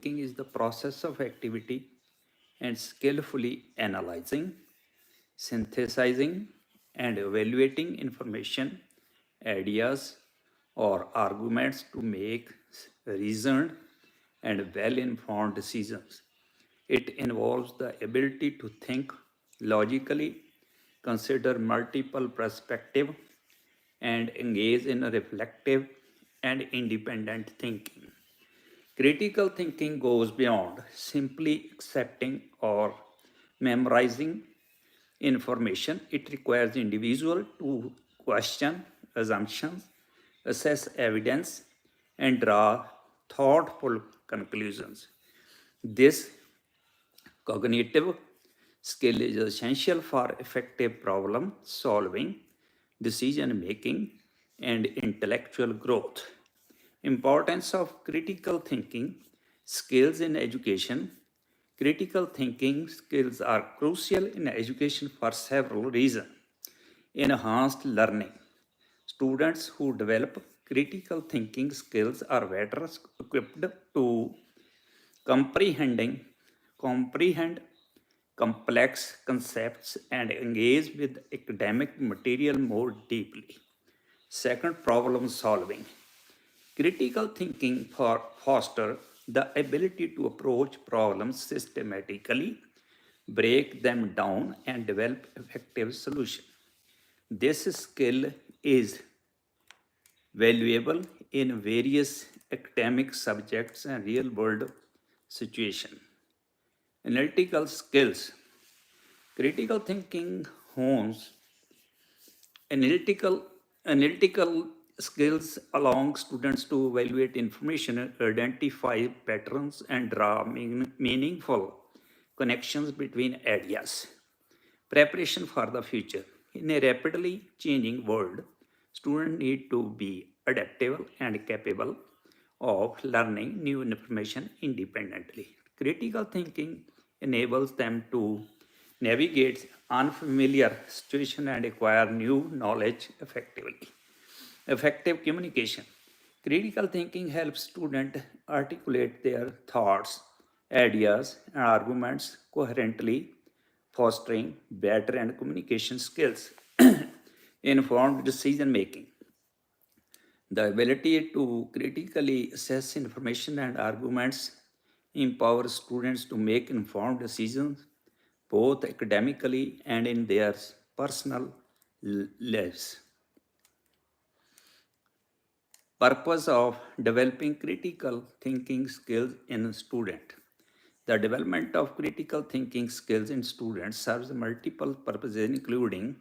thinking is the process of activity and skillfully analyzing, synthesizing, and evaluating information, ideas, or arguments to make reasoned and well informed decisions. It involves the ability to think logically, consider multiple perspectives, and engage in reflective and independent thinking. Critical thinking goes beyond simply accepting or memorizing information. It requires the individual to question assumptions, assess evidence, and draw thoughtful conclusions. This cognitive skill is essential for effective problem solving, decision making, and intellectual growth. Importance of critical thinking skills in education. Critical thinking skills are crucial in education for several reasons. Enhanced learning. Students who develop critical thinking skills are better equipped to comprehending comprehend complex concepts and engage with academic material more deeply. Second, problem solving. Critical thinking foster the ability to approach problems systematically, break them down, and develop effective solutions. This skill is valuable in various academic subjects and real world situations. Analytical skills. Critical thinking hones analytical skills allow students to evaluate information, identify patterns, and draw meaningful connections between ideas. Preparation for the future. In a rapidly changing world, students need to be adaptable and capable of learning new information independently. Critical thinking enables them to navigate unfamiliar situations and acquire new knowledge effectively. Effective communication. Critical thinking helps students articulate their thoughts, ideas, and arguments coherently, fostering better and communication skills. Informed decision making. The ability to critically assess information and arguments empowers students to make informed decisions both academically and in their personal lives. Purpose of developing critical thinking skills in a student. The development of critical thinking skills in students serves multiple purposes, including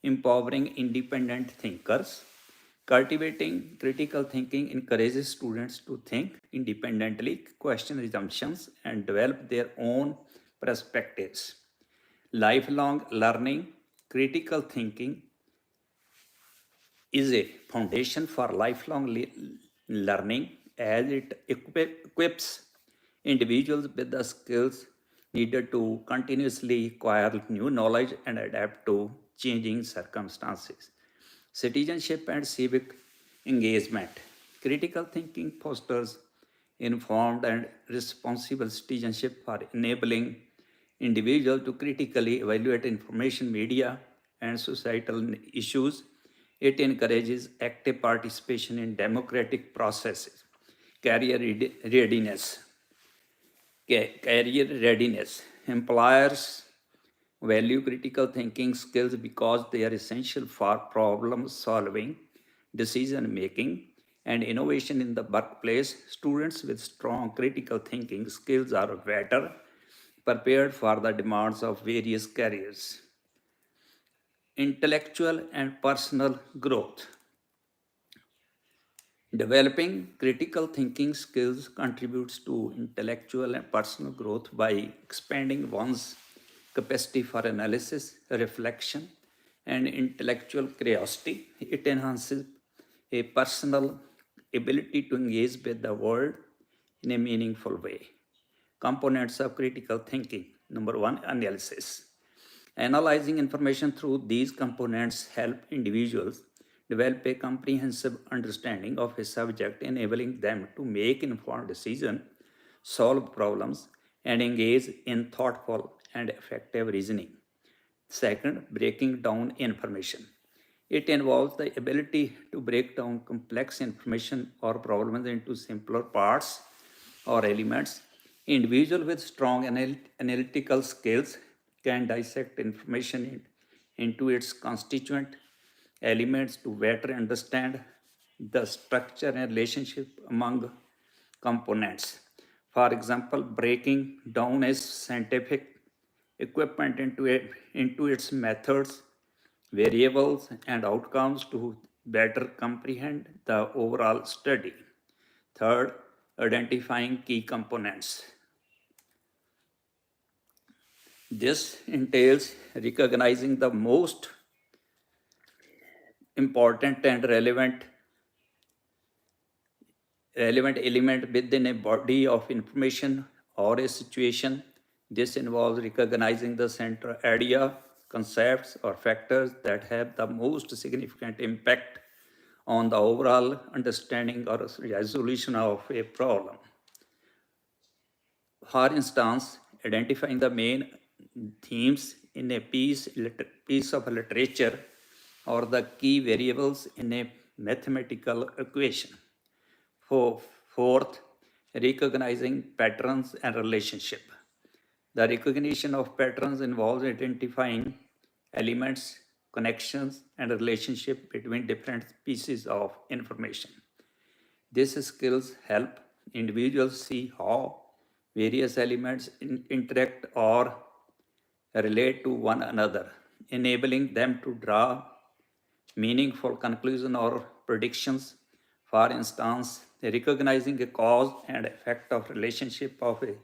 empowering independent thinkers. Cultivating critical thinking encourages students to think independently, question assumptions, and develop their own perspectives. Lifelong learning. Critical thinking is a foundation for lifelong learning as it equips individuals with the skills needed to continuously acquire new knowledge and adapt to changing circumstances. Citizenship and civic engagement. Critical thinking fosters informed and responsible citizenship for enabling individuals to critically evaluate information, media, and societal issues. It encourages active participation in democratic processes. Career readiness. Career readiness. Employers value critical thinking skills because they are essential for problem solving, decision making, and innovation in the workplace. Students with strong critical thinking skills are better prepared for the demands of various careers. Intellectual and personal growth. Developing critical thinking skills contributes to intellectual and personal growth by expanding one's capacity for analysis, reflection, and intellectual curiosity. It enhances a personal ability to engage with the world in a meaningful way. Components of critical thinking. Number one, analysis. Analyzing information through these components help individuals develop a comprehensive understanding of a subject, enabling them to make informed decisions solve problems, and engage in thoughtful and effective reasoning. Second, breaking down information. It involves the ability to break down complex information or problems into simpler parts or elements. Individuals with strong analytical skills can dissect information into its constituent elements to better understand the structure and relationship among components. For example, breaking down a scientific equipment into its methods, variables, and outcomes to better comprehend the overall study. Third, identifying key components. This entails recognizing the most important and relevant element within a body of information or a situation. This involves recognizing the central idea, concepts, or factors that have the most significant impact on the overall understanding or resolution of a problem. For instance, identifying the main themes in a piece of literature or the key variables in a mathematical equation. Fourth, recognizing patterns and relationship. The recognition of patterns involves identifying elements, connections, and relationship between different pieces of information. These skills help individuals see how various elements interact or relate to one another, enabling them to draw meaningful conclusions or predictions. For instance, recognizing a cause and effect of relationship of a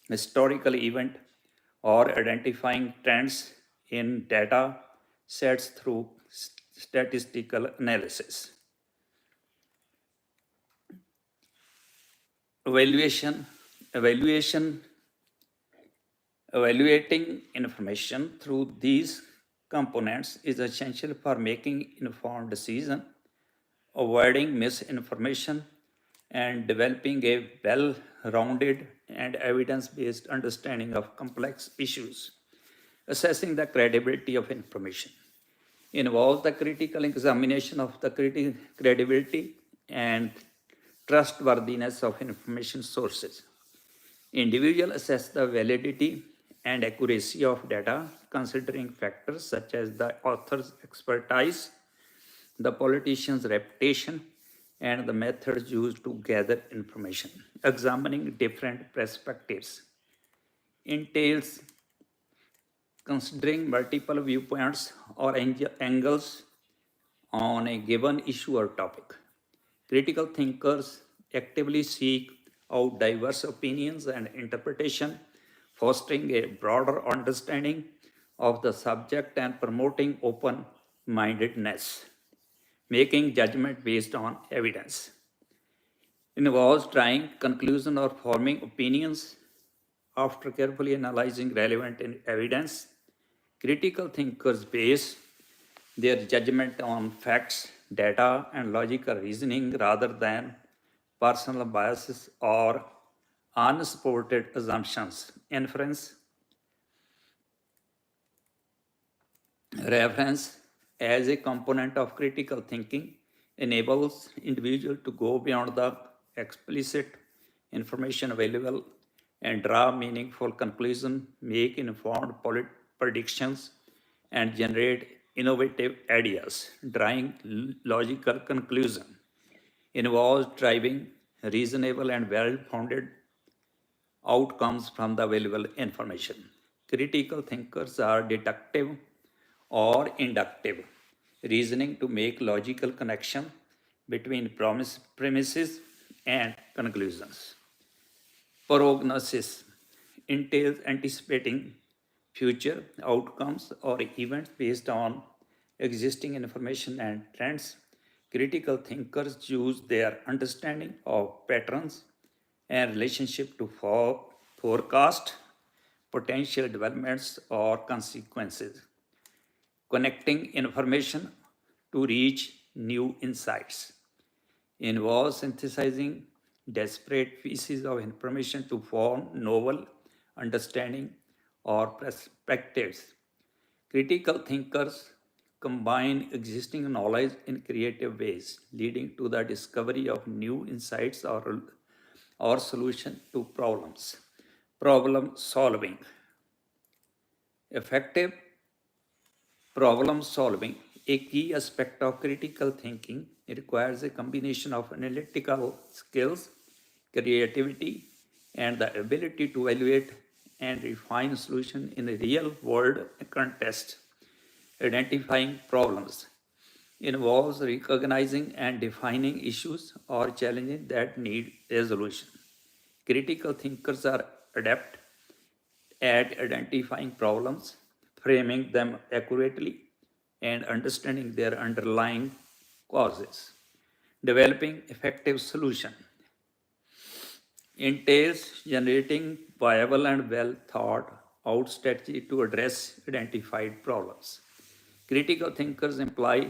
historical event or identifying trends in data sets through statistical analysis. Evaluation, evaluation, Evaluating information through these components is essential for making informed decisions, avoiding misinformation, and developing a well-rounded and evidence-based understanding of complex issues. Assessing the credibility of information involves the critical examination of the credibility and trustworthiness of information sources. Individuals assess the validity and accuracy of data considering factors such as the author's expertise, the politician's reputation, and the methods used to gather information. Examining different perspectives entails considering multiple viewpoints or angles on a given issue or topic. Critical thinkers actively seek out diverse opinions and interpretation, fostering a broader understanding of the subject and promoting open mindedness. Making judgment based on evidence involves drawing conclusions or forming opinions after carefully analyzing relevant evidence. Critical thinkers base their judgment on facts, data, and logical reasoning rather than personal biases or unsupported assumptions. Inference, reference as a component of critical thinking enables individuals to go beyond the explicit information available and draw meaningful conclusions, make informed predictions, and generate innovative ideas. Drawing logical conclusion involves driving reasonable and well-founded outcomes from the available information. Critical thinkers are deductive or inductive reasoning to make logical connection between premises and conclusions. Prognosis entails anticipating future outcomes or events based on existing information and trends. Critical thinkers use their understanding of patterns and relationship to forecast potential developments or consequences, connecting information to reach new insights. Involves synthesizing desperate pieces of information to form novel understanding or perspectives. Critical thinkers combine existing knowledge in creative ways, leading to the discovery of new insights or solution to problems. Problem solving. Effective problem solving, a key aspect of critical thinking, requires a combination of analytical skills, creativity, and the ability to evaluate and refine solutions in a real world context. Identifying problems involves recognizing and defining issues or challenges that need resolution. Critical thinkers are adept at identifying problems, framing them accurately, and understanding their underlying causes. Developing effective solution entails generating viable and well thought out strategy to address identified problems. Critical thinkers employ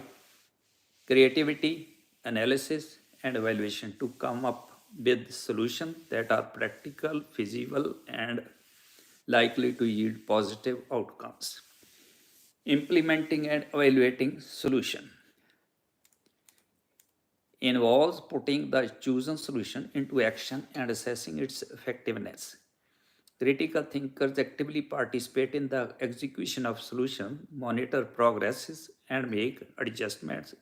creativity, analysis, and evaluation to come up with solutions that are practical, feasible, and likely to yield positive outcomes. Implementing and evaluating solution involves putting the chosen solution into action and assessing its effectiveness. Critical thinkers actively participate in the execution of solution, monitor progresses, and make adjustments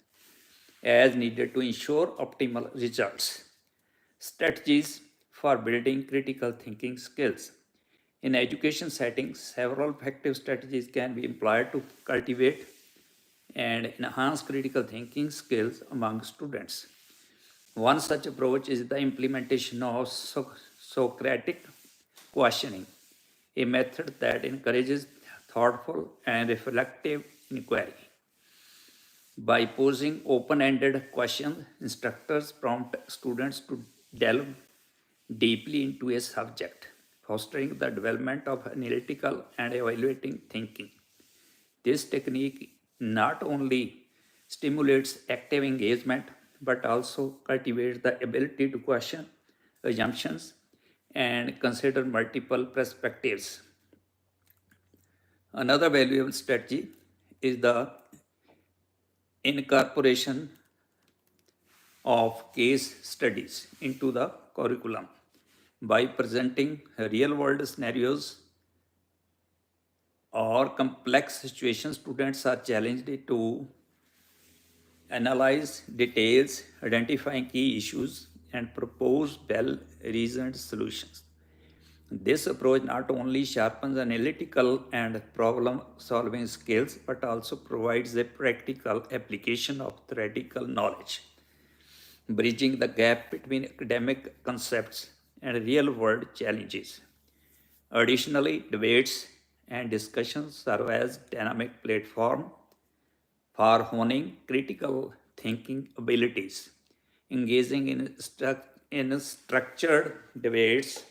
as needed to ensure optimal results. Strategies for building critical thinking skills. In education settings, several effective strategies can be employed to cultivate and enhance critical thinking skills among students. One such approach is the implementation of Socratic questioning, a method that encourages thoughtful and reflective inquiry. By posing open ended questions, instructors prompt students to delve deeply into a subject, fostering the development of analytical and evaluating thinking. This technique not only stimulates active engagement but also cultivates the ability to question assumptions and consider multiple perspectives. Another valuable strategy is the incorporation of case studies into the curriculum. By presenting real world scenarios or complex situations, students are challenged to analyze details, identifying key issues, and propose well reasoned solutions. This approach not only sharpens analytical and problem solving skills but also provides a practical application of theoretical knowledge, bridging the gap between academic concepts and real world challenges. Additionally, debates and discussions serve as dynamic platform for honing critical thinking abilities. Engaging in structured debates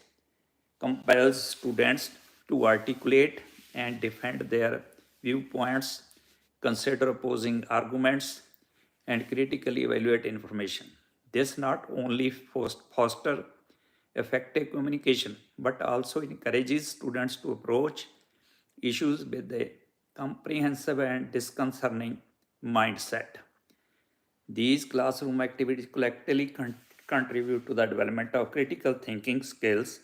compels students to articulate and defend their viewpoints, consider opposing arguments, and critically evaluate information. This not only fosters effective communication but also encourages students to approach issues with a comprehensive and disconcerting mindset. These classroom activities collectively contribute to the development of critical thinking skills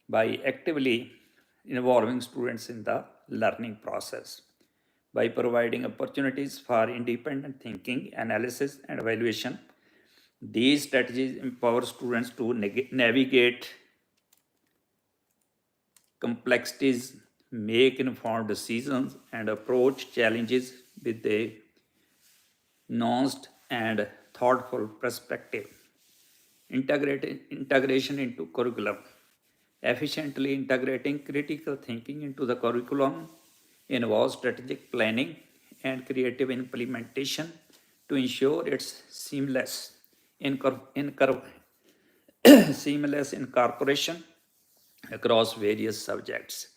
by actively involving students in the learning process. By providing opportunities for independent thinking, analysis, and evaluation, these strategies empower students to navigate complexities, make informed decisions, and approach challenges with a nuanced and thoughtful perspective. Integration into curriculum. Efficiently integrating critical thinking into the curriculum involves strategic planning and creative implementation to ensure its seamless incorporation across various subjects.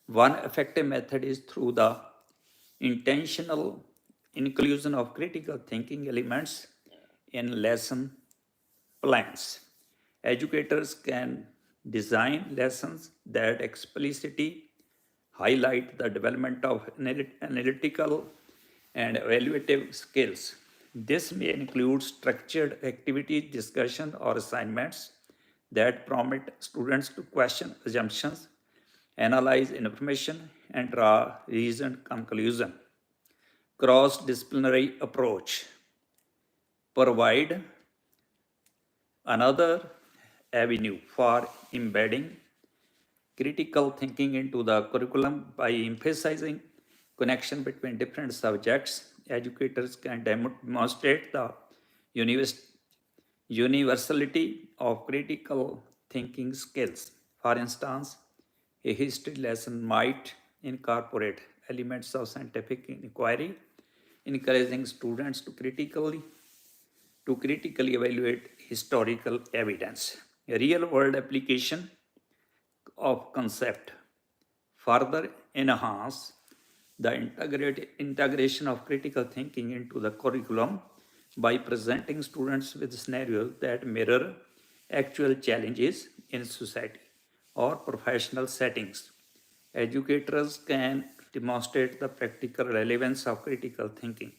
One effective method is through the intentional inclusion of critical thinking elements in lesson plans. Educators can design lessons that explicitly highlight the development of analytical and evaluative skills. This may include structured activity discussion or assignments that prompt students to question assumptions, analyze information, and draw reasoned conclusions. Cross-disciplinary approach provide another avenue for embedding critical thinking into the curriculum by emphasizing connection between different subjects. Educators can demonstrate the universality of critical thinking skills. For instance, a history lesson might incorporate elements of scientific inquiry, encouraging students to critically evaluate historical evidence. A real-world application of concept further enhance the integration of critical thinking into the curriculum by presenting students with scenarios that mirror actual challenges in society or professional settings. Educators can demonstrate the practical relevance of critical thinking.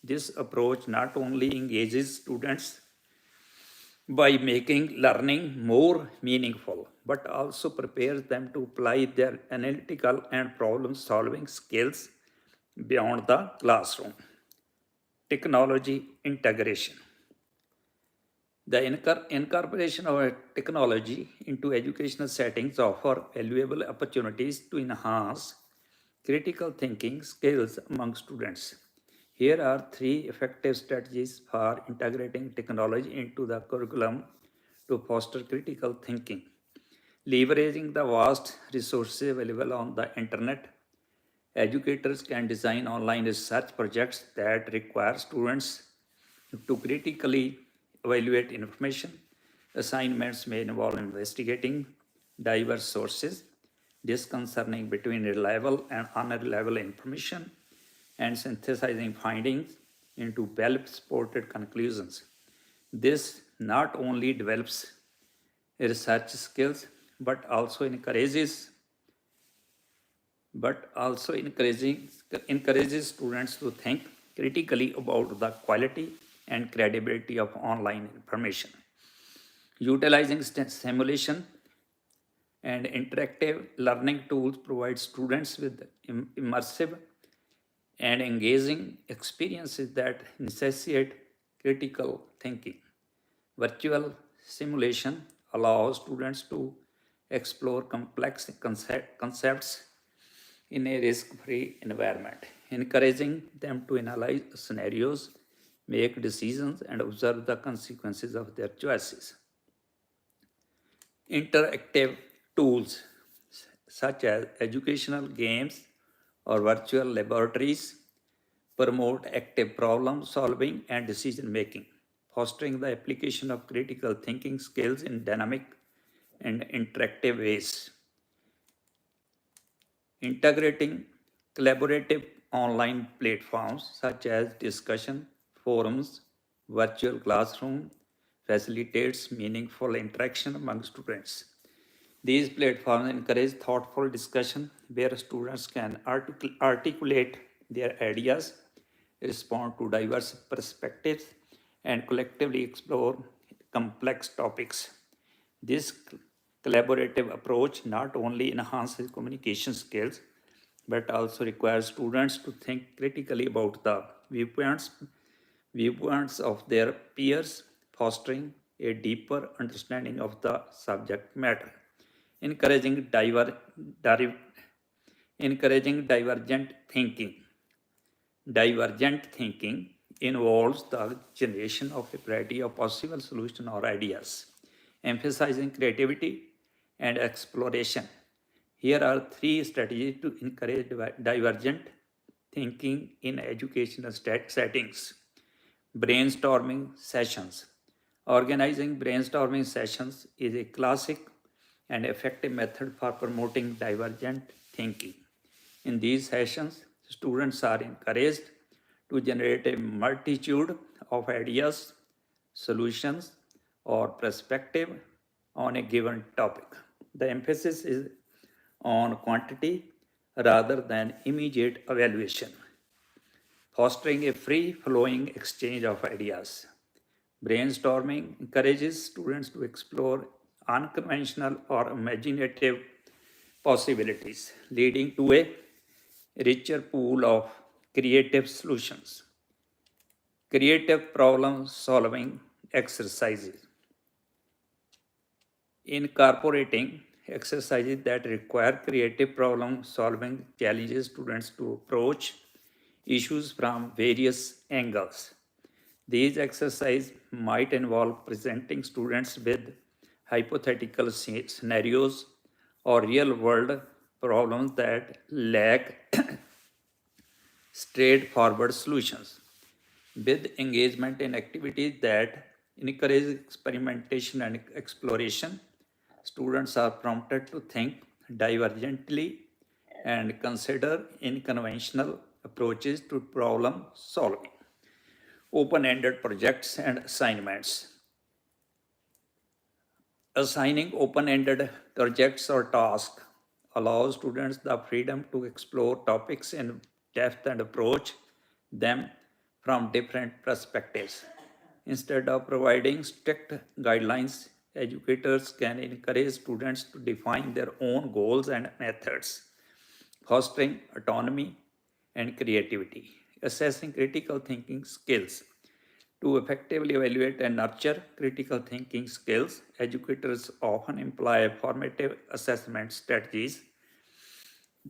This approach not only engages students by making learning more meaningful, but also prepares them to apply their analytical and problem solving skills beyond the classroom. Technology integration. The incorporation of technology into educational settings offer valuable opportunities to enhance critical thinking skills among students. Here are three effective strategies for integrating technology into the curriculum to foster critical thinking. Leveraging the vast resources available on the internet, educators can design online research projects that require students to critically evaluate information. Assignments may involve investigating diverse sources, discerning between reliable and unreliable information, and synthesizing findings into well-supported conclusions. This not only develops research skills but also encourages students to think critically about the quality and credibility of online information. Utilizing simulation and interactive learning tools provide students with immersive and engaging experiences that necessitate critical thinking. Virtual simulation allows students to explore complex concepts in a risk-free environment, encouraging them to analyze scenarios, make decisions, and observe the consequences of their choices. Interactive tools such as educational games or virtual laboratories promote active problem solving and decision making, fostering the application of critical thinking skills in dynamic and interactive ways. Integrating collaborative online platforms such as discussion forums, virtual classroom facilitates meaningful interaction among students. These platforms encourage thoughtful discussion where students can articulate their ideas, respond to diverse perspectives, and collectively explore complex topics. This collaborative approach not only enhances communication skills but also requires students to think critically about the viewpoints of their peers, fostering a deeper understanding of the subject matter. Encouraging, encouraging divergent thinking. Divergent thinking involves the generation of a variety of possible solutions or ideas, emphasizing creativity and exploration. Here are three strategies to encourage divergent thinking in educational settings. Brainstorming sessions. Organizing brainstorming sessions is a classic and effective method for promoting divergent thinking. In these sessions, students are encouraged to generate a multitude of ideas, solutions, or perspective on a given topic. The emphasis is on quantity rather than immediate evaluation, fostering a free flowing exchange of ideas. Brainstorming encourages students to explore unconventional or imaginative possibilities, leading to a richer pool of creative solutions. Creative problem solving exercises. Incorporating exercises that require creative problem solving challenges students to approach issues from various angles. These exercises might involve presenting students with hypothetical scenarios or real world problems that lack straightforward solutions. With engagement in activities that encourage experimentation and exploration, students are prompted to think divergently and consider unconventional approaches to problem solving. Open-ended projects and assignments. Assigning open-ended projects or tasks allows students the freedom to explore topics in depth and approach them from different perspectives. Instead of providing strict guidelines, educators can encourage students to define their own goals and methods, fostering autonomy and creativity. Assessing critical thinking skills. To effectively evaluate and nurture critical thinking skills, educators often employ formative assessment strategies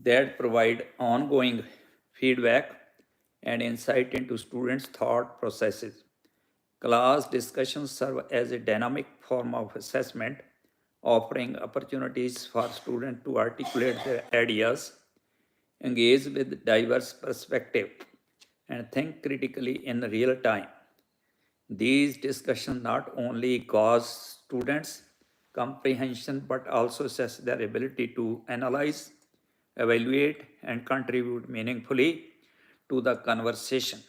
that provide ongoing feedback and insight into students' thought processes. Class discussions serve as a dynamic form of assessment, offering opportunities for students to articulate their ideas, engage with diverse perspectives, and think critically in real time. These discussions not only cause students comprehension but also assess their ability to analyze, evaluate, and contribute meaningfully to the conversation.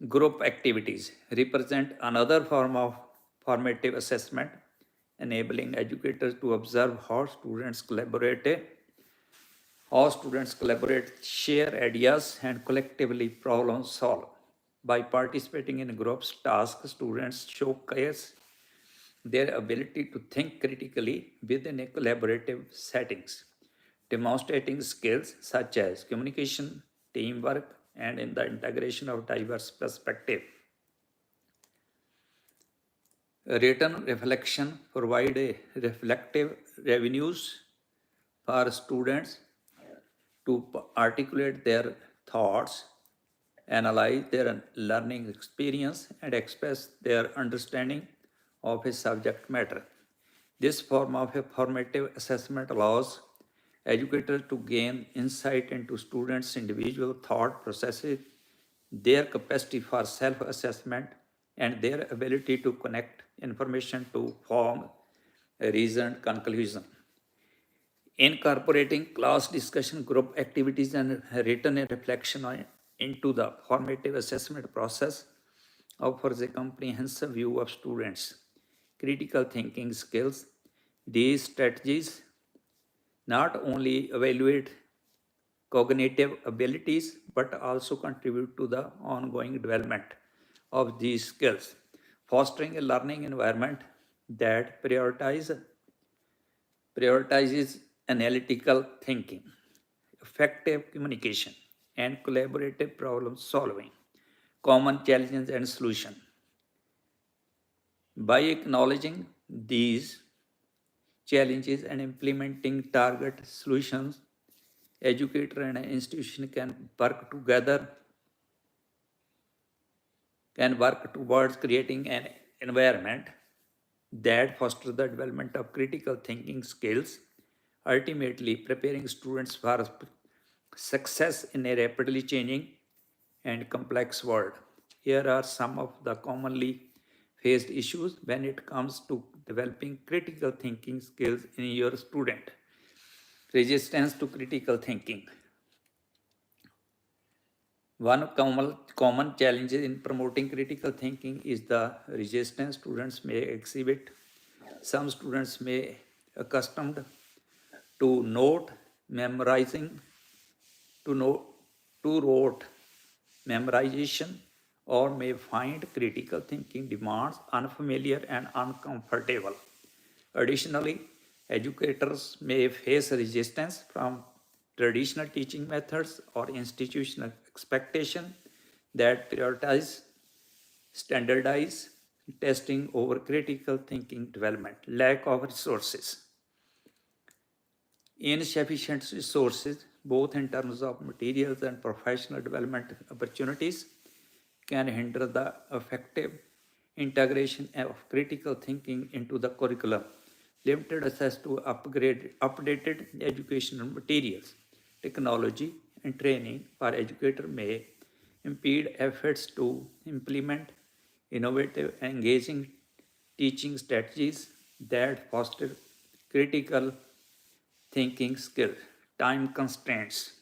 Group activities represent another form of formative assessment, enabling educators to observe how students collaborate, share ideas, and collectively problem solve. By participating in groups tasks, students showcase their ability to think critically within a collaborative settings, demonstrating skills such as communication, teamwork, and in the integration of diverse perspectives. Written reflection provide a reflective avenues for students to articulate their thoughts, analyze their learning experience, and express their understanding of a subject matter. This form of a formative assessment allows educators to gain insight into students' individual thought processes, their capacity for self assessment, and their ability to connect information to form a reasoned conclusion. Incorporating class discussion, group activities, and written reflection into the formative assessment process offers a comprehensive view of students' critical thinking skills. These strategies not only evaluate cognitive abilities but also contribute to the ongoing development of these skills, fostering a learning environment that prioritizes analytical thinking, effective communication, and collaborative problem solving, common challenges and solutions. By acknowledging these challenges and implementing target solutions, educator and institution can work towards creating an environment that fosters the development of critical thinking skills, ultimately preparing students for success in a rapidly changing and complex world. Here are some of the commonly faced issues when it comes to developing critical thinking skills in your student. Resistance to critical thinking. One common challenge in promoting critical thinking is the resistance students may exhibit Some students may accustomed to note memorizing, to note, to rote memorization, or may find critical thinking demands unfamiliar and uncomfortable. Additionally, educators may face resistance from traditional teaching methods or institutional expectation that prioritize standardize testing over critical thinking development. Lack of resources. Insufficient resources, both in terms of materials and professional development opportunities, can hinder the effective integration of critical thinking into the curriculum. Limited access to updated educational materials, technology, and training for educators may impede efforts to implement innovative, engaging teaching strategies that foster critical thinking skill. Time constraints.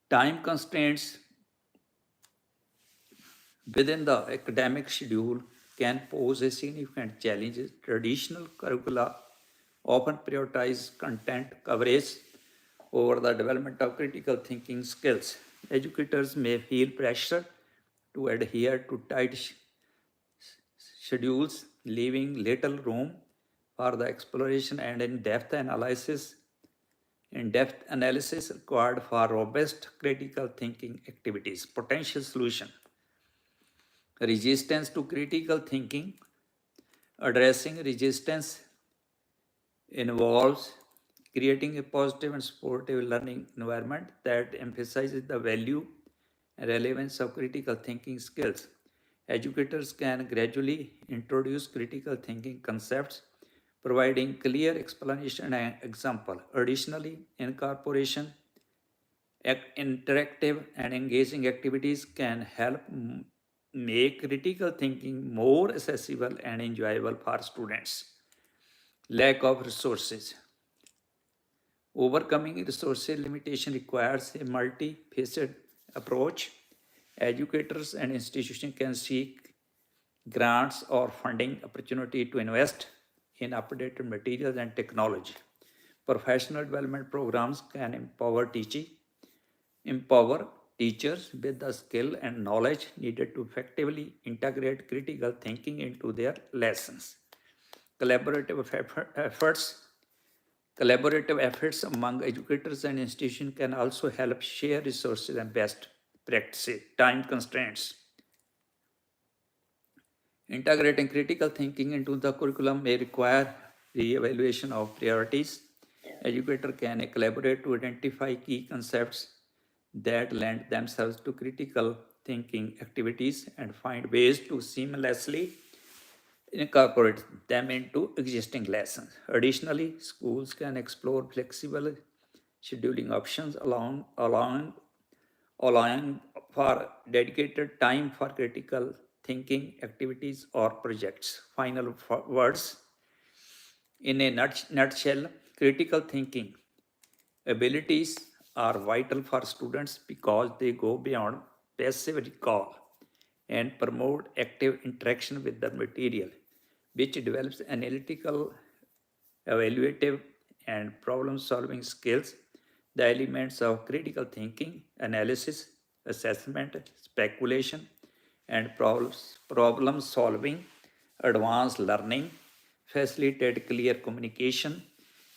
Time constraints within the academic schedule can pose a significant challenge. Traditional curricula often prioritize content coverage over the development of critical thinking skills. Educators may feel pressure to adhere to tight schedules, leaving little room for the exploration and in-depth analysis required for robust critical thinking activities. Potential solution. Resistance to critical thinking. Addressing resistance involves creating a positive and supportive learning environment that emphasizes the value and relevance of critical thinking skills. Educators can gradually introduce critical thinking concepts, providing clear explanation and example. Additionally, incorporation interactive and engaging activities can help make critical thinking more accessible and enjoyable for students. Lack of resources. Overcoming resources limitation requires a multifaceted approach. Educators and institutions can seek grants or funding opportunity to invest in updated materials and technology. Professional development programs can empower teachers with the skill and knowledge needed to effectively integrate critical thinking into their lessons. Collaborative efforts Collaborative efforts among educators and institutions can also help share resources and best practices. Time constraints. Integrating critical thinking into the curriculum may require re-evaluation of priorities. Educator can collaborate to identify key concepts that lend themselves to critical thinking activities and find ways to seamlessly incorporate them into existing lessons. Additionally, schools can explore flexible scheduling options allowing for dedicated time for critical thinking activities or projects. Final words. In a nutshell, critical thinking abilities are vital for students because they go beyond passive recall and promote active interaction with the material, which develops analytical, evaluative, and problem solving skills. The elements of critical thinking, analysis, assessment, speculation, and problem solving, advanced learning, facilitate clear communication,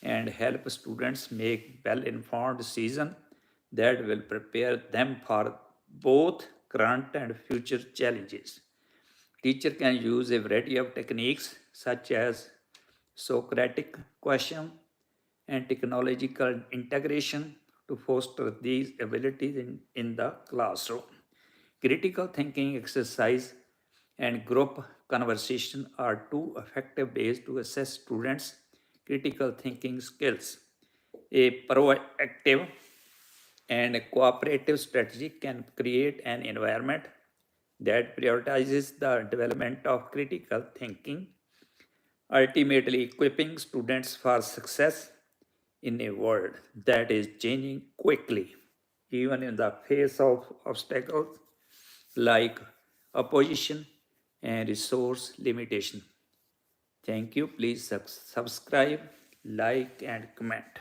and help students make well informed decisions that will prepare them for both current and future challenges. Teacher can use a variety of techniques such as Socratic question and technological integration to foster these abilities in the classroom. Critical thinking exercise and group conversation are two effective ways to assess students' critical thinking skills. A proactive and a cooperative strategy can create an environment that prioritizes the development of critical thinking, ultimately equipping students for success in a world that is changing quickly, even in the face of obstacles like opposition and resource limitation. Thank you. Please subscribe, like, and comment.